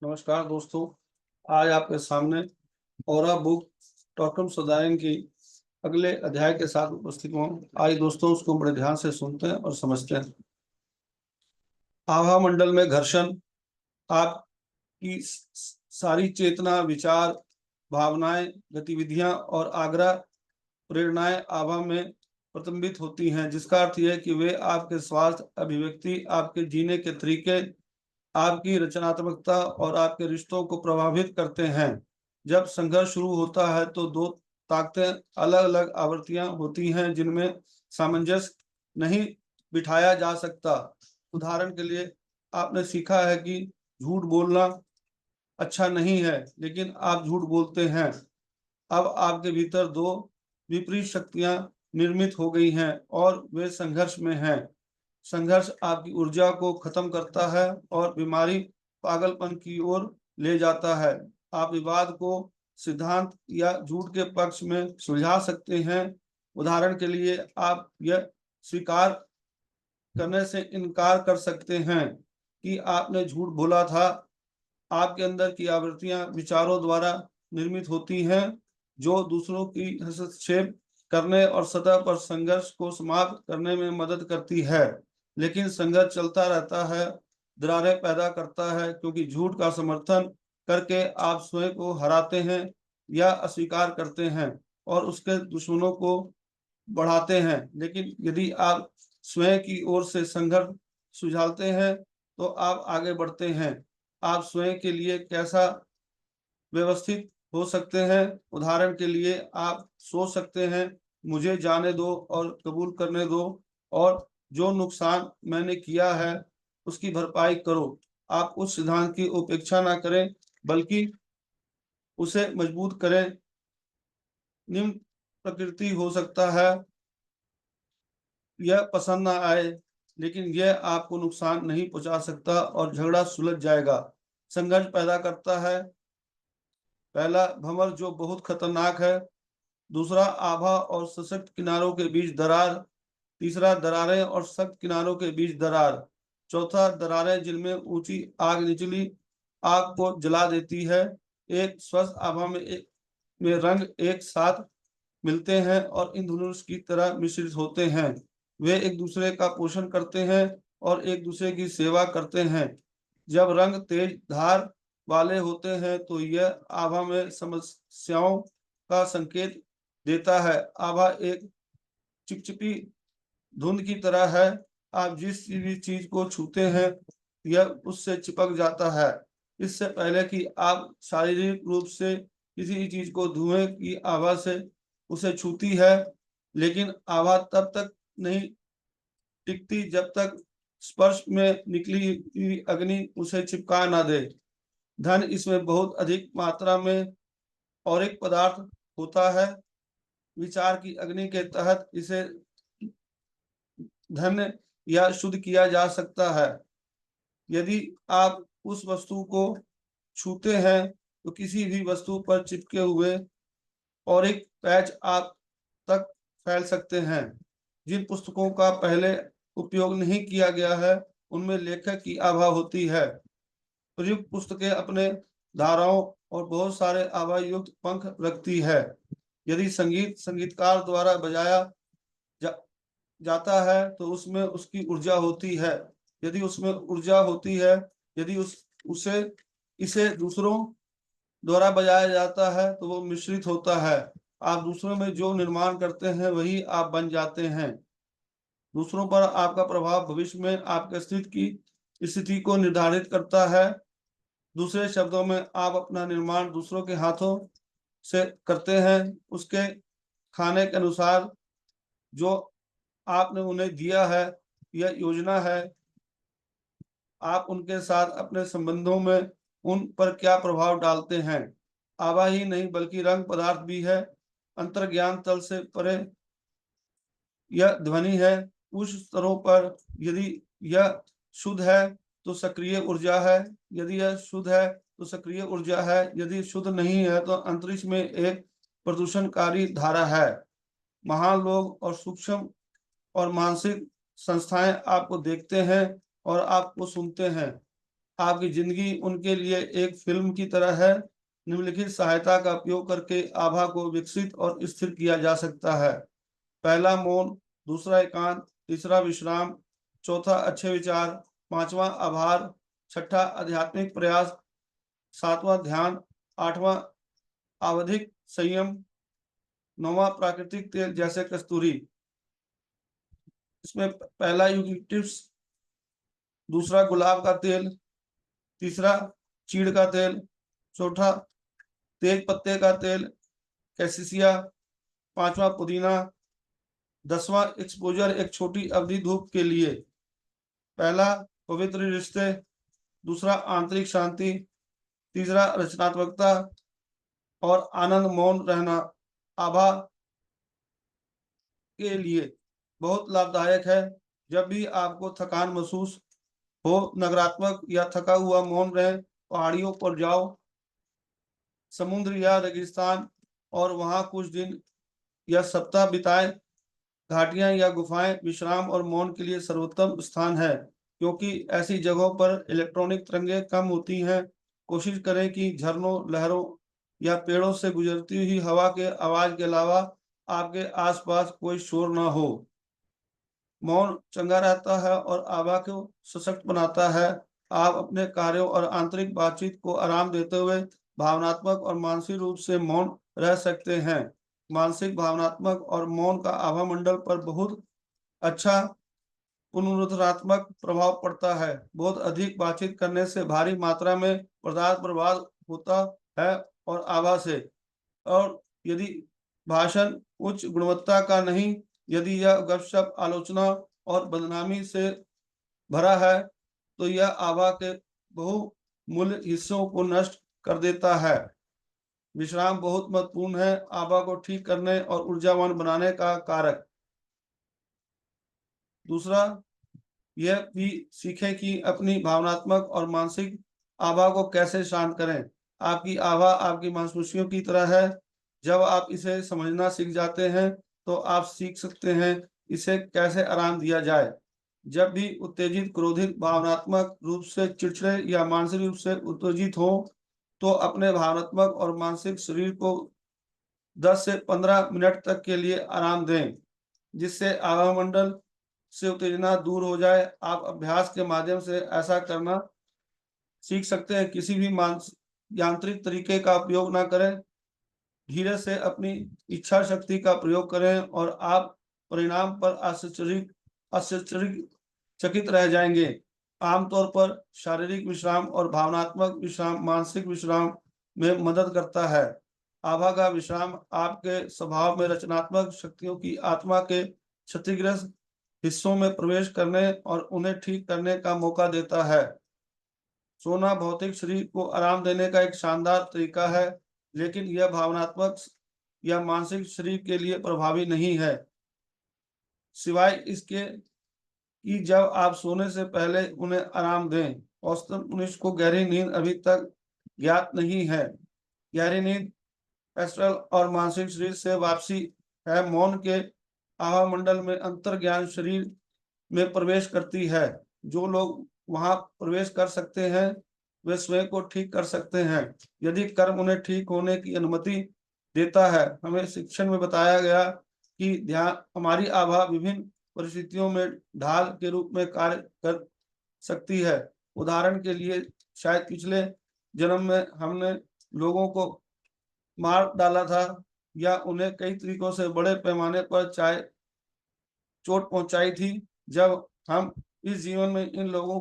नमस्कार दोस्तों। आज आपके सामने औरा बुक डॉक्टर सदायन की अगले अध्याय के साथ उपस्थित हूँ। आज दोस्तों उसको बड़े ध्यान से सुनते हैं और समझते हैं। आभा मंडल में घर्षण आपकी सारी चेतना, विचार, भावनाएं, गतिविधियां और आग्रह प्रेरणाएं आभा में प्रतिबिंबित होती हैं, जिसका अर्थ यह है कि वे आपके स्वास्थ्य, अभिव्यक्ति, आपके जीने के तरीके, आपकी रचनात्मकता और आपके रिश्तों को प्रभावित करते हैं। जब संघर्ष शुरू होता है तो दो ताकतें अलग अलग आवृत्तियां होती हैं जिनमें सामंजस्य नहीं बिठाया जा सकता। उदाहरण के लिए, आपने सीखा है कि झूठ बोलना अच्छा नहीं है, लेकिन आप झूठ बोलते हैं। अब आपके भीतर दो विपरीत शक्तियां निर्मित हो गई हैं और वे संघर्ष में हैं। संघर्ष आपकी ऊर्जा को खत्म करता है और बीमारी, पागलपन की ओर ले जाता है। आप विवाद को सिद्धांत या झूठ के पक्ष में सुलझा सकते हैं। उदाहरण के लिए, आप यह स्वीकार करने से इनकार कर सकते हैं कि आपने झूठ बोला था। आपके अंदर की आवृत्तियां विचारों द्वारा निर्मित होती हैं, जो दूसरों की हस्तक्षेप करने और सतह पर संघर्ष को समाप्त करने में मदद करती है। लेकिन संघर्ष चलता रहता है, दरारें पैदा करता है, क्योंकि झूठ का समर्थन करके आप स्वयं को हराते हैं या अस्वीकार करते हैं और उसके दुश्मनों को बढ़ाते हैं। लेकिन यदि आप स्वयं की ओर से संघर्ष सुलझाते हैं तो आप आगे बढ़ते हैं। आप स्वयं के लिए कैसा व्यवस्थित हो सकते हैं। उदाहरण के लिए, आप सोच सकते हैं, मुझे जाने दो और कबूल करने दो, और जो नुकसान मैंने किया है उसकी भरपाई करो। आप उस सिद्धांत की उपेक्षा ना करें, बल्कि उसे मजबूत करें। निम्न प्रकृति हो सकता है यह पसंद ना आए, लेकिन यह आपको नुकसान नहीं पहुंचा सकता और झगड़ा सुलझ जाएगा। संघर्ष पैदा करता है, पहला भंवर जो बहुत खतरनाक है, दूसरा आभा और सशक्त किनारों के बीच दरार, तीसरा दरारें और सख्त किनारों के बीच दरार, चौथा दरारें जिनमें ऊंची आग निचली आग को जला देती है। एक स्वस्थ आभा में रंग एक साथ मिलते हैं और इंद्रधनुष की तरह मिश्रित होते हैं। वे एक दूसरे का पोषण करते हैं और एक दूसरे की सेवा करते हैं। जब रंग तेज धार वाले होते हैं तो यह आभा में समस्याओं का संकेत देता है। आभा एक चिपचिपी धुंध की तरह है। आप जिस भी चीज को छूते हैं यह उससे चिपक जाता है। इससे पहले कि आप शारीरिक रूप से किसी चीज को धुएं की आभा से उसे छूती है, लेकिन आभा तब तक नहीं टिकती जब तक स्पर्श में निकली हुई अग्नि उसे चिपका ना दे। धन इसमें बहुत अधिक मात्रा में और एक पदार्थ होता है। विचार की अग्नि के तहत इसे धन्य या शुद्ध किया जा सकता है। यदि आप उस वस्तु को छूते हैं तो किसी भी वस्तु पर चिपके हुए और एक पैच आप तक फैल सकते हैं। जिन पुस्तकों का पहले उपयोग नहीं किया गया है उनमें लेखक की आभा होती है। प्रयुक्त पुस्तकें अपने धाराओं और बहुत सारे आभा युक्त पंख रखती है। यदि संगीत संगीतकार द्वारा बजाया जा, जाता है तो उसमें उसकी ऊर्जा होती है। यदि उसमें ऊर्जा होती है, यदि उसे इसे दूसरों द्वारा बजाया जाता है तो वो मिश्रित होता है। आप दूसरों में जो निर्माण करते हैं वही आप बन जाते हैं। दूसरों पर आपका प्रभाव भविष्य में आपके अस्तित्व की स्थिति को निर्धारित करता है। दूसरे शब्दों में, आप अपना निर्माण दूसरों के हाथों से करते हैं, उसके खाने के अनुसार जो आपने उन्हें दिया है। यह योजना है आप उनके साथ अपने संबंधों में उन पर क्या प्रभाव डालते हैं। आभा ही नहीं बल्कि रंग पदार्थ भी है। अंतर्ज्ञान तल से परे यह ध्वनि है। उच्च स्तरों पर यदि यह शुद्ध है तो सक्रिय ऊर्जा है। यदि यह शुद्ध है तो सक्रिय ऊर्जा है। यदि शुद्ध नहीं है तो अंतरिक्ष में एक प्रदूषणकारी धारा है। महान लोग और सूक्ष्म और मानसिक संस्थाएं आपको देखते हैं और आपको सुनते हैं। आपकी जिंदगी उनके लिए एक फिल्म की तरह है। निम्नलिखित सहायता का उपयोग करके आभा को विकसित और स्थिर किया जा सकता है। पहला मौन, दूसरा एकांत, तीसरा विश्राम, चौथा अच्छे विचार, पांचवा आभार, छठा आध्यात्मिक प्रयास, सातवां ध्यान, आठवां आवधिक संयम, नौवां प्राकृतिक तेल जैसे कस्तूरी। इसमें पहला यूकेलिप्टस, दूसरा गुलाब का तेल, तीसरा चीड़ का तेल, चौथा तेज पत्ते का तेल कैसिसिया, पांचवा पुदीना, 10वां एक्सपोजर एक छोटी अवधि धूप के लिए। पहला पवित्र रिश्ते, दूसरा आंतरिक शांति, तीसरा रचनात्मकता और आनंद। मौन रहना आभा के लिए बहुत लाभदायक है। जब भी आपको थकान महसूस हो, नकारात्मक या थका हुआ, मौन रहे, पहाड़ियों पर जाओ, समुद्र या रेगिस्तान, और वहां कुछ दिन या सप्ताह बिताएं। घाटियां या गुफाएं विश्राम और मौन के लिए सर्वोत्तम स्थान है, क्योंकि ऐसी जगहों पर इलेक्ट्रॉनिक तरंगें कम होती हैं। कोशिश करें कि झरनों, लहरों या पेड़ों से गुजरती हुई हवा के आवाज के अलावा आपके आसपास कोई शोर ना हो। मौन चंगा रहता है और आभा को सशक्त बनाता है। आप अपने कार्यों और आंतरिक बातचीत को आराम देते हुए भावनात्मक और मानसिक रूप से मौन रह सकते हैं। मानसिक, भावनात्मक और मौन का आभा मंडल पर बहुत अच्छा पुनरुत्थानात्मक प्रभाव पड़ता है। बहुत अधिक बातचीत करने से भारी मात्रा में पदार्थ बर्बाद होता है और आभा से। और यदि भाषण उच्च गुणवत्ता का नहीं, यदि यह गपशप, आलोचना और बदनामी से भरा है, तो यह आभा के बहुमूल्य हिस्सों को नष्ट कर देता है। विश्राम बहुत महत्वपूर्ण है आभा को ठीक करने और ऊर्जावान बनाने का कारक। दूसरा, यह भी सीखें कि अपनी भावनात्मक और मानसिक आभा को कैसे शांत करें। आपकी आभा आपकी मांसपेशियों की तरह है। जब आप इसे समझना सीख जाते हैं, तो आप सीख सकते हैं इसे कैसे आराम दिया जाए। जब भी उत्तेजित, क्रोधित, भावनात्मक रूप से चिड़चिड़े या मानसिक रूप से उत्तेजित हो, तो अपने भावनात्मक और मानसिक शरीर को 10 से 15 मिनट तक के लिए आराम दें, जिससे आभा मंडल से उत्तेजना दूर हो जाए। आप अभ्यास के माध्यम से ऐसा करना सीख सकते हैं। किसी भी यांत्रिक तरीके का उपयोग ना करें। धीरे से अपनी इच्छा शक्ति का प्रयोग करें और आप परिणाम पर आश्चर्यचकित रह जाएंगे। आमतौर पर शारीरिक विश्राम और भावनात्मक विश्राम मानसिक विश्राम में मदद करता है। आभा का विश्राम आपके स्वभाव में रचनात्मक शक्तियों की आत्मा के क्षतिग्रस्त हिस्सों में प्रवेश करने और उन्हें ठीक करने का मौका देता है। सोना भौतिक शरीर को आराम देने का एक शानदार तरीका है, लेकिन यह भावनात्मक या मानसिक शरीर के लिए प्रभावी नहीं है, सिवाय इसके कि जब आप सोने से पहले उन्हें आराम दें। औसतन मनुष्य को गहरी नींद अभी तक ज्ञात नहीं है। गहरी नींद एस्ट्रल और मानसिक शरीर से वापसी है। मौन के आभा मंडल में अंतर ज्ञान शरीर में प्रवेश करती है। जो लोग वहां प्रवेश कर सकते हैं, वे स्वयं को ठीक कर सकते हैं, यदि कर्म उन्हें ठीक होने की अनुमति देता है। हमें शिक्षण में बताया गया कि ध्यान हमारी आभा विभिन्न परिस्थितियों में ढाल के रूप में कार्य कर सकती है। उदाहरण के लिए, शायद पिछले जन्म में हमने लोगों को मार डाला था या उन्हें कई तरीकों से बड़े पैमाने पर चोट पहुंचाई थी। जब हम इस जीवन में इन लोगों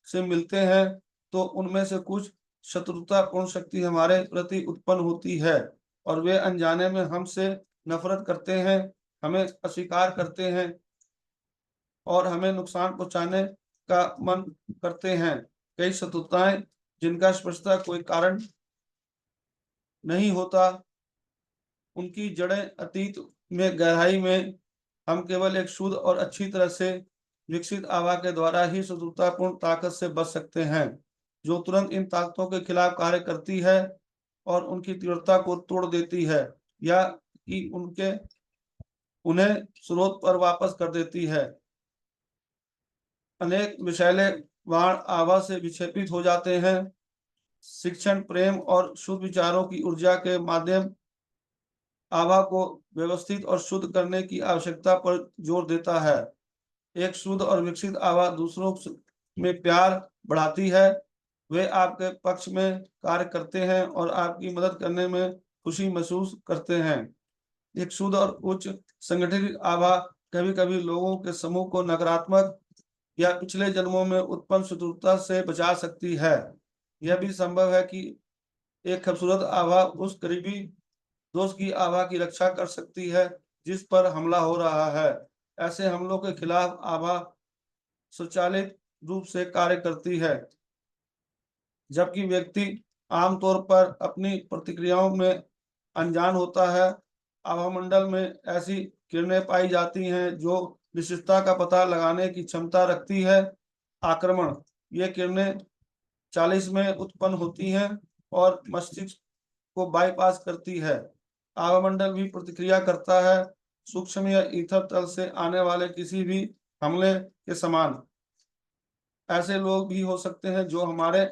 से मिलते हैं, तो उनमें से कुछ शत्रुतापूर्ण शक्ति हमारे प्रति उत्पन्न होती है और वे अनजाने में हमसे नफरत करते हैं, हमें अस्वीकार करते हैं और हमें नुकसान पहुंचाने का मन करते हैं। कई शत्रुताएं जिनका स्पष्टता कोई कारण नहीं होता, उनकी जड़ें अतीत में गहराई में हम केवल एक शुद्ध और अच्छी तरह से विकसित आभा के द्वारा ही शत्रुतापूर्ण ताकत से बच सकते हैं, जो तुरंत इन ताकतों के खिलाफ कार्य करती है और उनकी तीव्रता को तोड़ देती है या कि उन्हें स्रोत पर वापस कर देती है। अनेक विषैले वाण आभा से विक्षेपित हो जाते हैं। शिक्षण, प्रेम और शुद्ध विचारों की ऊर्जा के माध्यम आभा को व्यवस्थित और शुद्ध करने की आवश्यकता पर जोर देता है। एक शुद्ध और विकसित आभा दूसरों में प्यार बढ़ाती है। वे आपके पक्ष में कार्य करते हैं और आपकी मदद करने में खुशी महसूस करते हैं। एक शुद्ध और उच्च संगठित आभा कभी-कभी लोगों के समूह को नकारात्मक या पिछले जन्मों में उत्पन्न शत्रुता से बचा सकती है। यह भी संभव है कि एक खूबसूरत आभा उस करीबी दोस्त की आभा की रक्षा कर सकती है जिस पर हमला हो रहा है। ऐसे हमलों के खिलाफ आभा स्वचालित रूप से कार्य करती है, जबकि व्यक्ति आमतौर पर अपनी प्रतिक्रियाओं में अनजान होता है। आभामंडल में ऐसी किरणें पाई जाती हैं जो निश्चितता का पता लगाने की क्षमता रखती है। आक्रमण, ये किरणें 40 में उत्पन्न होती हैं और मस्तिष्क को बाईपास करती है। आभामंडल भी प्रतिक्रिया करता है, सूक्ष्म या ईथर तल से आने वाले किसी भी हमले के समान। ऐसे लोग भी हो सकते हैं जो हमारे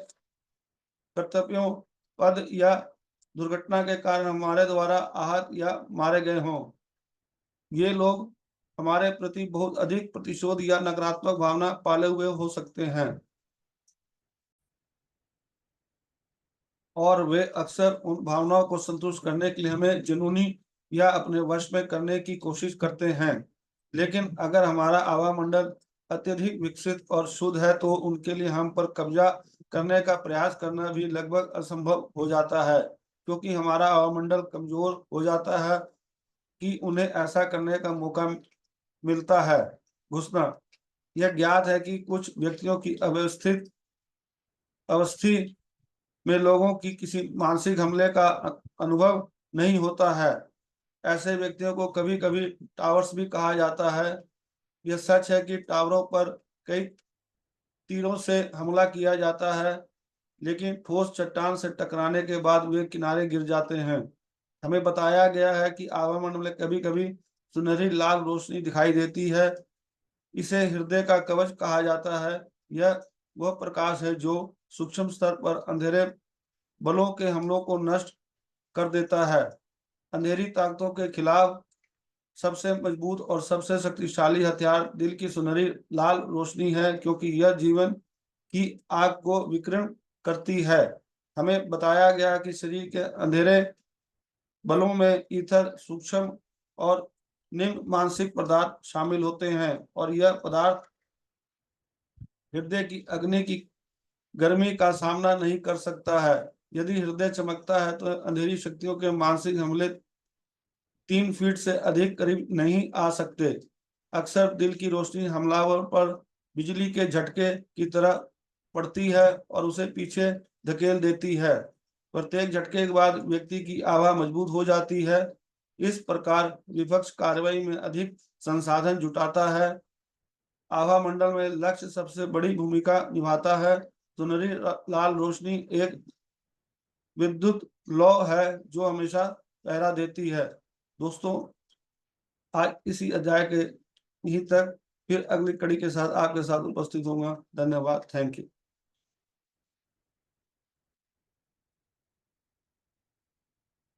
कर्तव्यों, पद या दुर्घटना के कारण हमारे द्वारा आहत या मारे गए हों। ये लोग हमारे प्रति बहुत अधिक प्रतिशोध या नकारात्मक भावना पाले हुए हो सकते हैं और वे अक्सर उन भावनाओं को संतुष्ट करने के लिए हमें जुनूनी या अपने वश में करने की कोशिश करते हैं। लेकिन अगर हमारा आवामंडल अत्यधिक विकसित और शुद्ध है तो उनके लिए हम पर कब्जा करने का प्रयास करना भी लगभग असंभव हो जाता है, क्योंकि हमारा आवामंडल कमजोर हो जाता है कि उन्हें ऐसा करने का मौका मिलता है। घुसना, यह ज्ञात है कि कुछ व्यक्तियों की अव्यवस्थित अवस्थी में लोगों की किसी मानसिक हमले का अनुभव नहीं होता है। ऐसे व्यक्तियों को कभी-कभी टावर्स भी कहा जाता है। यह सच है कि टावरों पर कई तीरों से हमला किया जाता है, लेकिन ठोस चट्टान से टकराने के बाद वे किनारे गिर जाते हैं। हमें बताया गया है कि आवामंडल में कभी-कभी सुनहरी लाल रोशनी दिखाई देती है। इसे हृदय का कवच कहा जाता है। यह वह प्रकाश है जो सूक्ष्म स्तर पर अंधेरे बलों के हमलों को नष्ट कर देता है। अंधेरी ताकतों के खिलाफ सबसे मजबूत और सबसे शक्तिशाली हथियार दिल की सुनहरी लाल रोशनी है, क्योंकि यह जीवन की आग को विकीर्ण करती है। हमें बताया गया कि शरीर के अंधेरे बलों में ईथर, सूक्ष्म और निम्न मानसिक पदार्थ शामिल होते हैं और यह पदार्थ हृदय की अग्नि की गर्मी का सामना नहीं कर सकता है। यदि हृदय चमकता है तो अंधेरी शक्तियों के मानसिक हमले 3 फीट से अधिक करीब नहीं आ सकते। अक्सर दिल की रोशनी हमलावर पर बिजली के झटके की तरह पड़ती है और उसे पीछे धकेल देती है। प्रत्येक झटके के बाद व्यक्ति की आभा मजबूत हो जाती है। इस प्रकार विपक्ष कार्रवाई में अधिक संसाधन जुटाता है। आभा मंडल में लक्ष्य सबसे बड़ी भूमिका निभाता है। सुनहरी लाल रोशनी एक विद्युत लौ है जो हमेशा पहरा देती है। दोस्तों, आज इसी अध्याय के यहीं तक, फिर अगली कड़ी के साथ आपके साथ उपस्थित होऊंगा। धन्यवाद। Thank you.